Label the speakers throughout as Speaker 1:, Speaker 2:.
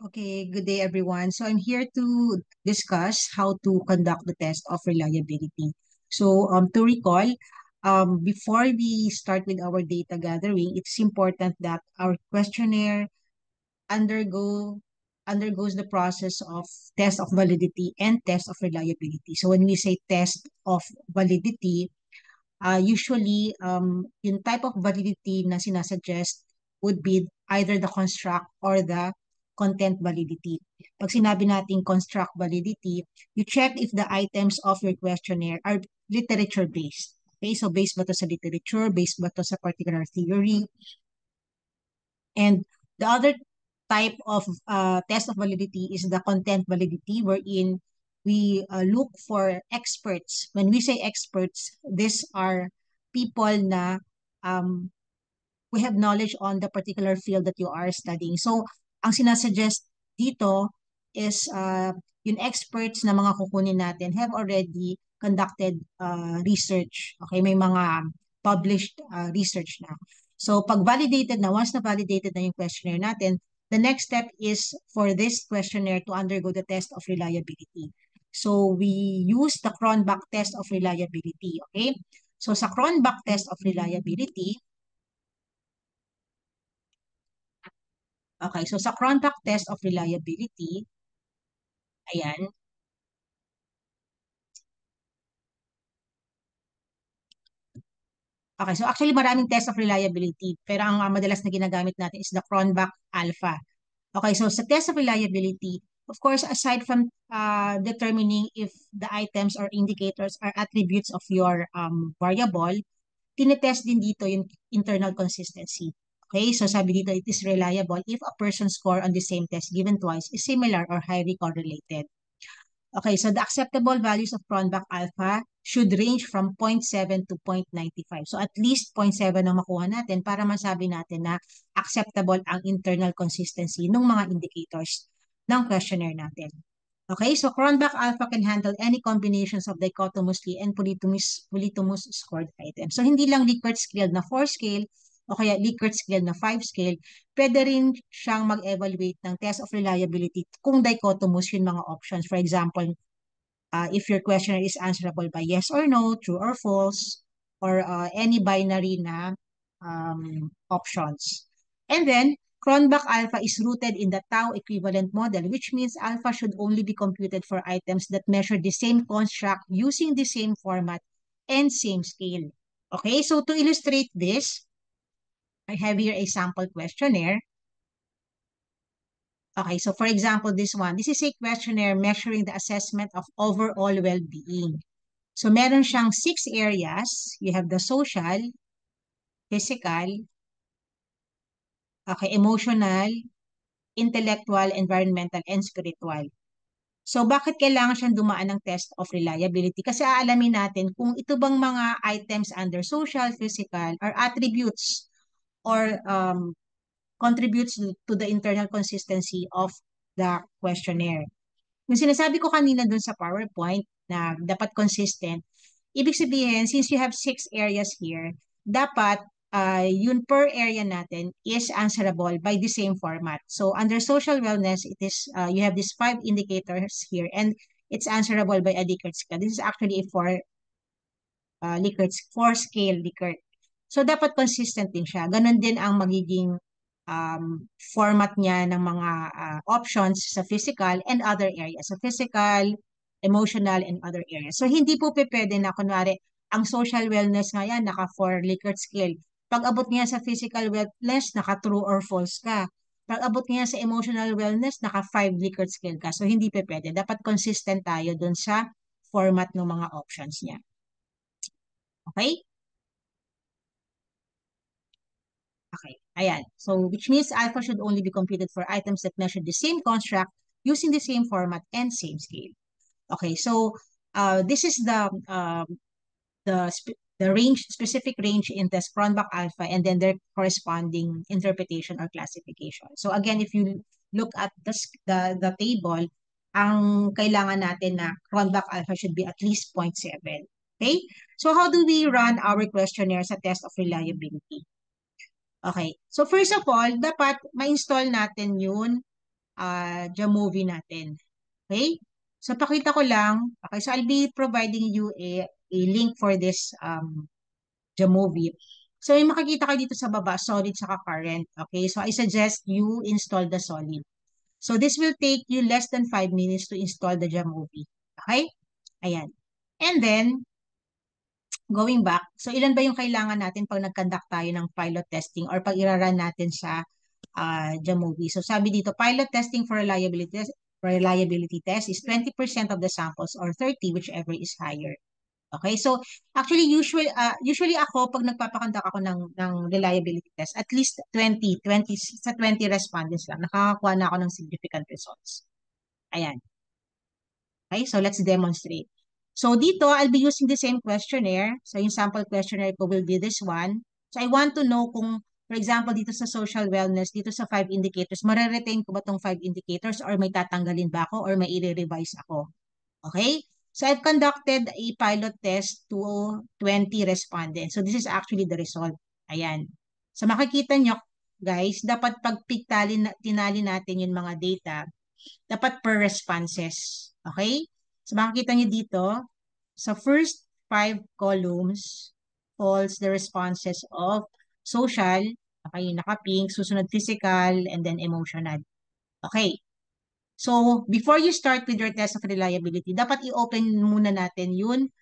Speaker 1: Okay, good day everyone. So I'm here to discuss how to conduct the test of reliability. So to recall, before we start with our data gathering, it's important that our questionnaire undergo undergoes the process of test of validity and test of reliability. So when we say test of validity, usually yung type of validity na sinasuggest would be either the construct or the content validity. Pag sinabi nating construct validity, you check if the items of your questionnaire are literature-based. Okay, so based ba to sa literature, based ba to sa particular theory, and the other type of test of validity is the content validity, wherein we look for experts. When we say experts, these are people na um, we have knowledge on the particular field that you are studying. So, ang sinasuggest dito is yung experts na mga kukunin natin have already conducted research. Okay, may mga published research na. So, pag validated na, once na validated na yung questionnaire natin, the next step is for this questionnaire to undergo the test of reliability. So, we use the Cronbach test of reliability. Okay? So, sa Cronbach test of reliability, okay, so sa Cronbach test of reliability, ayan. Okay, so actually maraming test of reliability, pero ang madalas na ginagamit natin is the Cronbach Alpha. Okay, so sa test of reliability, of course, aside from determining if the items or indicators are attributes of your variable, tinetest din dito yung internal consistency. Okay, so sabi dito, it is reliable if a person's score on the same test given twice is similar or highly correlated. Okay, so the acceptable values of Cronbach alpha should range from 0.7 to 0.95. So at least 0.7 ang makuha natin para masabi natin na acceptable ang internal consistency ng mga indicators ng questionnaire natin. Okay, so Cronbach alpha can handle any combinations of dichotomously and polytomous scored items. So hindi lang Likert scale na 4 scale o kaya Likert scale na 5 scale, pwede rin siyang mag-evaluate ng test of reliability kung dichotomous yung mga options. For example, if your questionnaire is answerable by yes or no, true or false, or any binary na options. And then, Cronbach alpha is rooted in the tau equivalent model, which means alpha should only be computed for items that measure the same construct using the same format and same scale. Okay, so to illustrate this, I have here a sample questionnaire. Okay, so for example, this one, this is a questionnaire measuring the assessment of overall well-being. So meron siyang 6 areas. You have the social, physical, okay, emotional, intellectual, environmental, and spiritual. So bakit kailangan siyang dumaan ng test of reliability? Kasi aalamin natin kung ito bang mga items under social, physical, are attributes or contributes to the internal consistency of the questionnaire. Yung sinasabi ko kanina dun sa PowerPoint na dapat consistent, ibig sabihin, since you have 6 areas here, dapat yun per area natin is answerable by the same format. So under social wellness, it is you have these 5 indicators here and it's answerable by a Likert scale. This is actually a 4 scale Likert. So dapat consistent din siya. Ganon din ang magiging format niya ng mga options sa physical and other areas. So physical, emotional, and other areas. So hindi po pwede na kunwari, ang social wellness nga yan, naka 4 Likert scale. Pag abot niya sa physical wellness, naka true or false ka. Pag abot niya sa emotional wellness, naka 5 Likert scale ka. So hindi pwede. Dapat consistent tayo dun sa format ng mga options niya. Okay? Okay, ayan. So, which means alpha should only be computed for items that measure the same construct using the same format and same scale. Okay, so this is the range, specific range in the Cronbach alpha and then their corresponding interpretation or classification. So again, if you look at the table, ang kailangan natin na Cronbach alpha should be at least 0.7. Okay? So how do we run our questionnaire sa test of reliability? Okay. So first of all, dapat ma-install natin yun Jamovi natin. Okay? So, pakita ko lang. Okay, so I'll be providing you a link for this Jamovi. So, yung makikita kayo dito sa baba, solid saka current. Okay, so I suggest you install the solid. So, this will take you less than 5 minutes to install the Jamovi. Okay? Ayan. And then, going back, so ilan ba yung kailangan natin pag nag-conduct tayo ng pilot testing or pag iraran natin sa Jamovi? So sabi dito, pilot testing for reliability test is 20% of the samples or 30, whichever is higher. Okay, so actually usually ako pag nagpapakondak ako ng reliability test, at least 20 sa 20 respondents lang, nakakakuha na ako ng significant results. Ayan. Okay, so let's demonstrate. So dito, I'll be using the same questionnaire. So yung sample questionnaire ko will be this one. So I want to know kung, for example, dito sa social wellness, dito sa 5 indicators, mariretain ko ba tong 5 indicators or may tatanggalin ba ako or may i-revise ako? Okay? So I've conducted a pilot test to 20 respondents. So this is actually the result. Ayan. So makikita nyo, guys, dapat pag tinali natin yung mga data, dapat per responses. Okay? So makikita nyo dito, sa first 5 columns, falls the responses of social, okay, naka-pink, susunod physical, and then emotional. Okay. So, before you start with your test of reliability, dapat i-open muna natin yung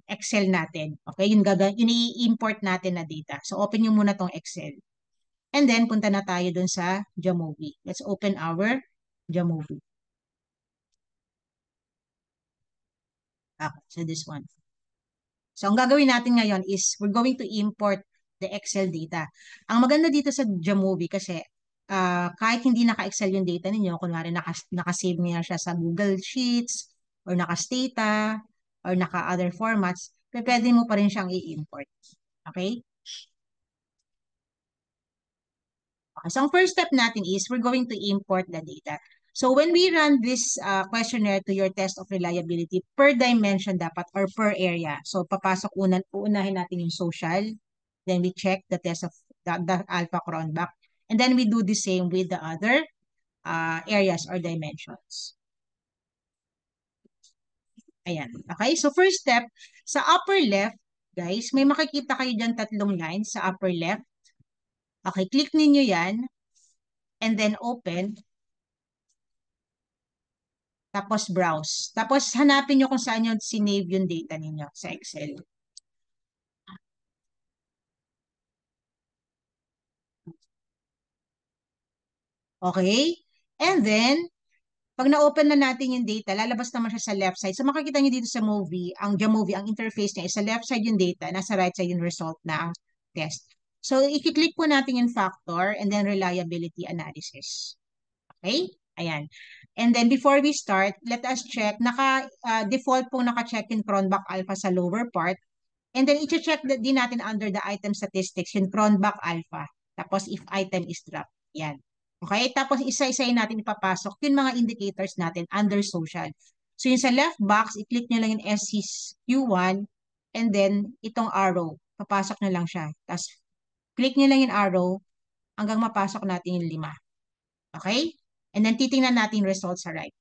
Speaker 1: Excel natin. Okay? Yun i-import natin na data. So, open nyo muna tong Excel. And then, punta na tayo dun sa Jamovi. Let's open our Jamovi. Okay, so this one. So, ang gagawin natin ngayon is we're going to import the Excel data. Ang maganda dito sa Jamovi kasi kahit hindi naka-Excel yung data ninyo, kunwari naka-save niya siya sa Google Sheets or naka-Stata or naka-other formats, pwede mo pa rin siyang i-import. Okay? Okay, so ang first step natin is we're going to import the data. So when we run this questionnaire to your test of reliability, per dimension dapat or per area. So papasok uunahin natin yung social, then we check the test of the alpha Cronbach, and then we do the same with the other areas or dimensions. Ayan. Okay, so first step, sa upper left, guys, may makikita kayo dyan 3 lines sa upper left. Okay, click ninyo yan, and then open. Tapos browse. Tapos hanapin nyo kung saan yung sinave yung data ninyo sa Excel. Okay? And then, pag na-open na natin yung data, lalabas naman siya sa left side. So makikita nyo dito sa Jamovi, ang interface niya is sa left side yung data, nasa right side yung result ng test. So, i-click po natin yung factor and then reliability analysis. Okay? Ayan. And then before we start, let us check. Default pong naka-check yung Cronbach alpha sa lower part. And then i-check din natin under the item statistics yung Cronbach alpha. Tapos if item is dropped. Yan. Okay? Tapos isa-isayin natin ipapasok yung mga indicators natin under social. So yung sa left box, i-click nyo lang yung SCQ1 and then itong arrow. Papasok nyo lang siya. Tapos click nyo lang yung arrow hanggang mapasok natin yung 5. Okay? And then titingnan natin yung result sa right.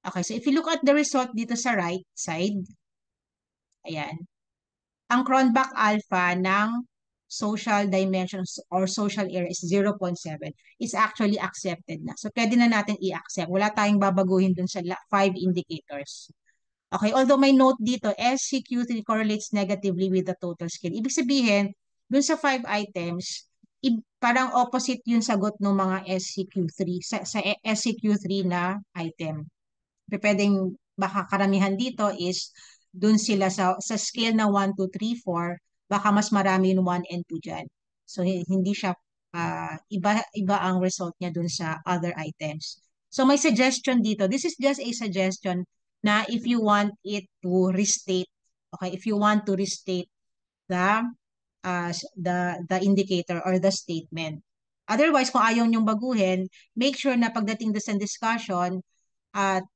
Speaker 1: Okay, so if you look at the result dito sa right side, ayan, ang Cronbach alpha ng social dimensions or social area is 0.7 is actually accepted na. So, pwede na natin i-accept. Wala tayong babaguhin dun sa 5 indicators. Okay, although may note dito, SCQ3 correlates negatively with the total skill. Ibig sabihin, dun sa 5 items, parang opposite yung sagot ng mga SCQ3, sa SCQ3 na item. Pwedeng baka karamihan dito is dun sila sa scale na 1, 2, 3, 4, baka mas marami yung 1 and 2 dyan. So, hindi siya, iba ang result niya dun sa other items. So, may suggestion dito. This is just a suggestion na if you want it to restate, okay, if you want to restate the, the indicator or the statement. Otherwise, kung ayaw nyong baguhin, make sure na pagdating sa discussion, at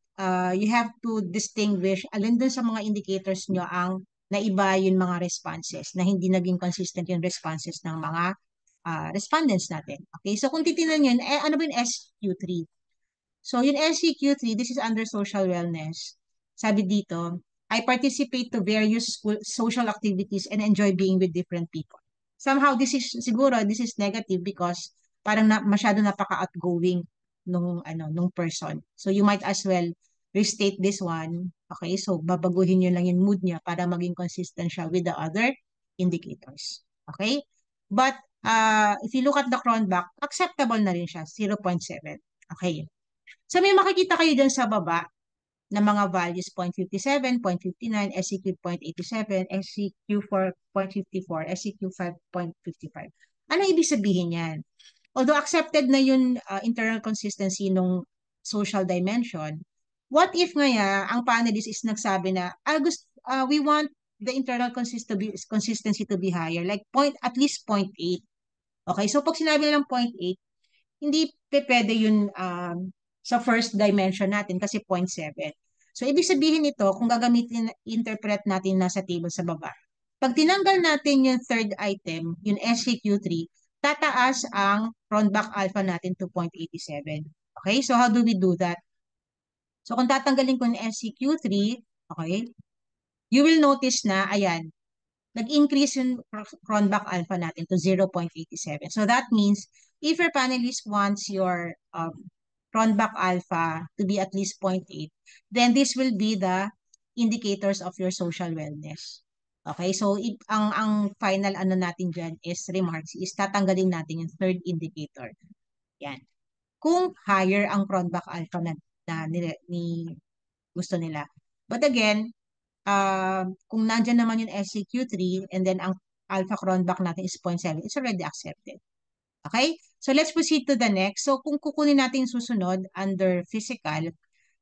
Speaker 1: you have to distinguish alin dun sa mga indicators nyo ang naiba yung mga responses, na hindi naging consistent yung responses ng mga respondents natin. Okay, so kung titingnan nyo, ano ba yung SQ3? So yung SQ3, this is under social wellness. Sabi dito, I participate to various social activities and enjoy being with different people. Somehow, this is negative because parang masyado napaka-outgoing nung person. So you might as well restate this one. Okay, so babaguhin nyo lang yung mood niya para maging consistent siya with the other indicators. Okay? But if you look at the Cronbach, acceptable na rin siya, 0.7. Okay. So may makikita kayo dyan sa baba na mga values 0.57, 0.59, SEQ 0.87, SEQ 4.54, SEQ 5.55. Ano ibig sabihin yan? Although accepted na yung internal consistency nung social dimension, what if ngaya ang panelist is nagsabi na we want the internal consistency to be higher, like at least 0.8. Okay, so pag sinabi nilang 0.8, hindi pwede yun sa first dimension natin kasi 0.7. So, ibig sabihin nito, kung gagamitin, interpret natin nasa table sa baba. Pag tinanggal natin yung third item, yung SCQ3, tataas ang Cronbach alpha natin to 0.87. Okay, so how do we do that? So, kung tatanggalin ko yung SCQ3, okay, you will notice na, ayan, nag-increase yung Cronbach alpha natin to 0.87. So that means if your panelist wants your Cronbach alpha to be at least 0.8, then this will be the indicators of your social wellness. Okay, so ang final ano natin dyan is remarks, is tatanggalin natin yung third indicator. Yan. Kung higher ang Cronbach alpha na gusto nila. But again, kung nandyan naman yung SCQ3 and then ang alpha Cronbach natin is 0.7, it's already accepted. Okay? So let's proceed to the next. So kung kukunin natin yung susunod under physical,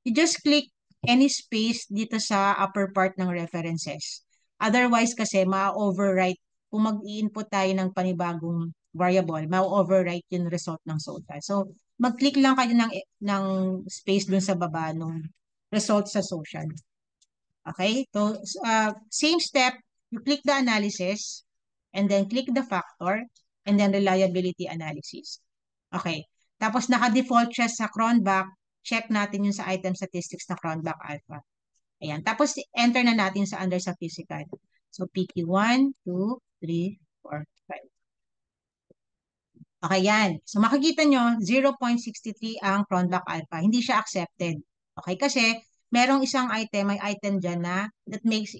Speaker 1: you just click any space dito sa upper part ng references. Otherwise kasi ma-overwrite, kung mag-i-input tayo ng panibagong variable, ma-overwrite yung result ng social. So mag-click lang kayo ng space dun sa baba ng result sa social. Okay, so same step, you click the analysis, and then click the factor, and then reliability analysis. Okay, tapos naka-default siya sa Cronbach, check natin yung sa item statistics na Cronbach alpha. Ayan, tapos enter na natin sa under sa physical. So PQ1, 2, 3, 4, 5. Okay, yan. So makikita nyo, 0.63 ang Cronbach alpha. Hindi siya accepted. Okay, kasi merong isang item, may item dyan na that makes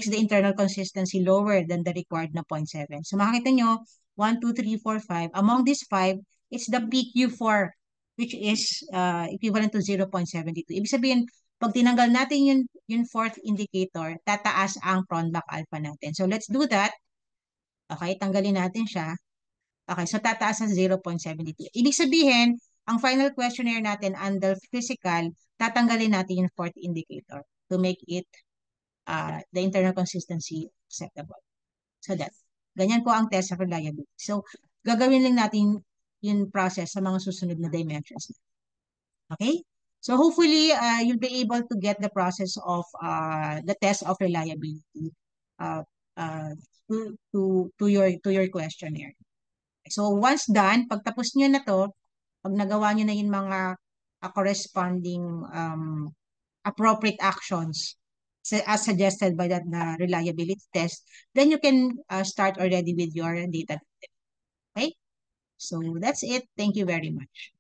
Speaker 1: the internal consistency lower than the required na 0.7. So makikita nyo, 1, 2, 3, 4, 5. Among these 5, it's the PQ4, which is equivalent to 0.72. Ibig sabihin, pag tinanggal natin yung fourth indicator, tataas ang Cronbach alpha natin. So let's do that. Okay, tanggalin natin siya. Okay, so tataas sa 0.72. Ibig sabihin, ang final questionnaire natin under physical, tatanggalin natin yung fourth indicator to make it the internal consistency acceptable. So that, ganyan po ang test of reliability. So, gagawin lang natin yung process sa mga susunod na dimensions. Okay? So, hopefully, you'll be able to get the process of the test of reliability uh, uh, to your questionnaire. So, once done, pag tapos nyo na to, pag nagawa nyo na yung mga corresponding appropriate actions as suggested by the reliability test, then you can start already with your data. Okay? So, that's it. Thank you very much.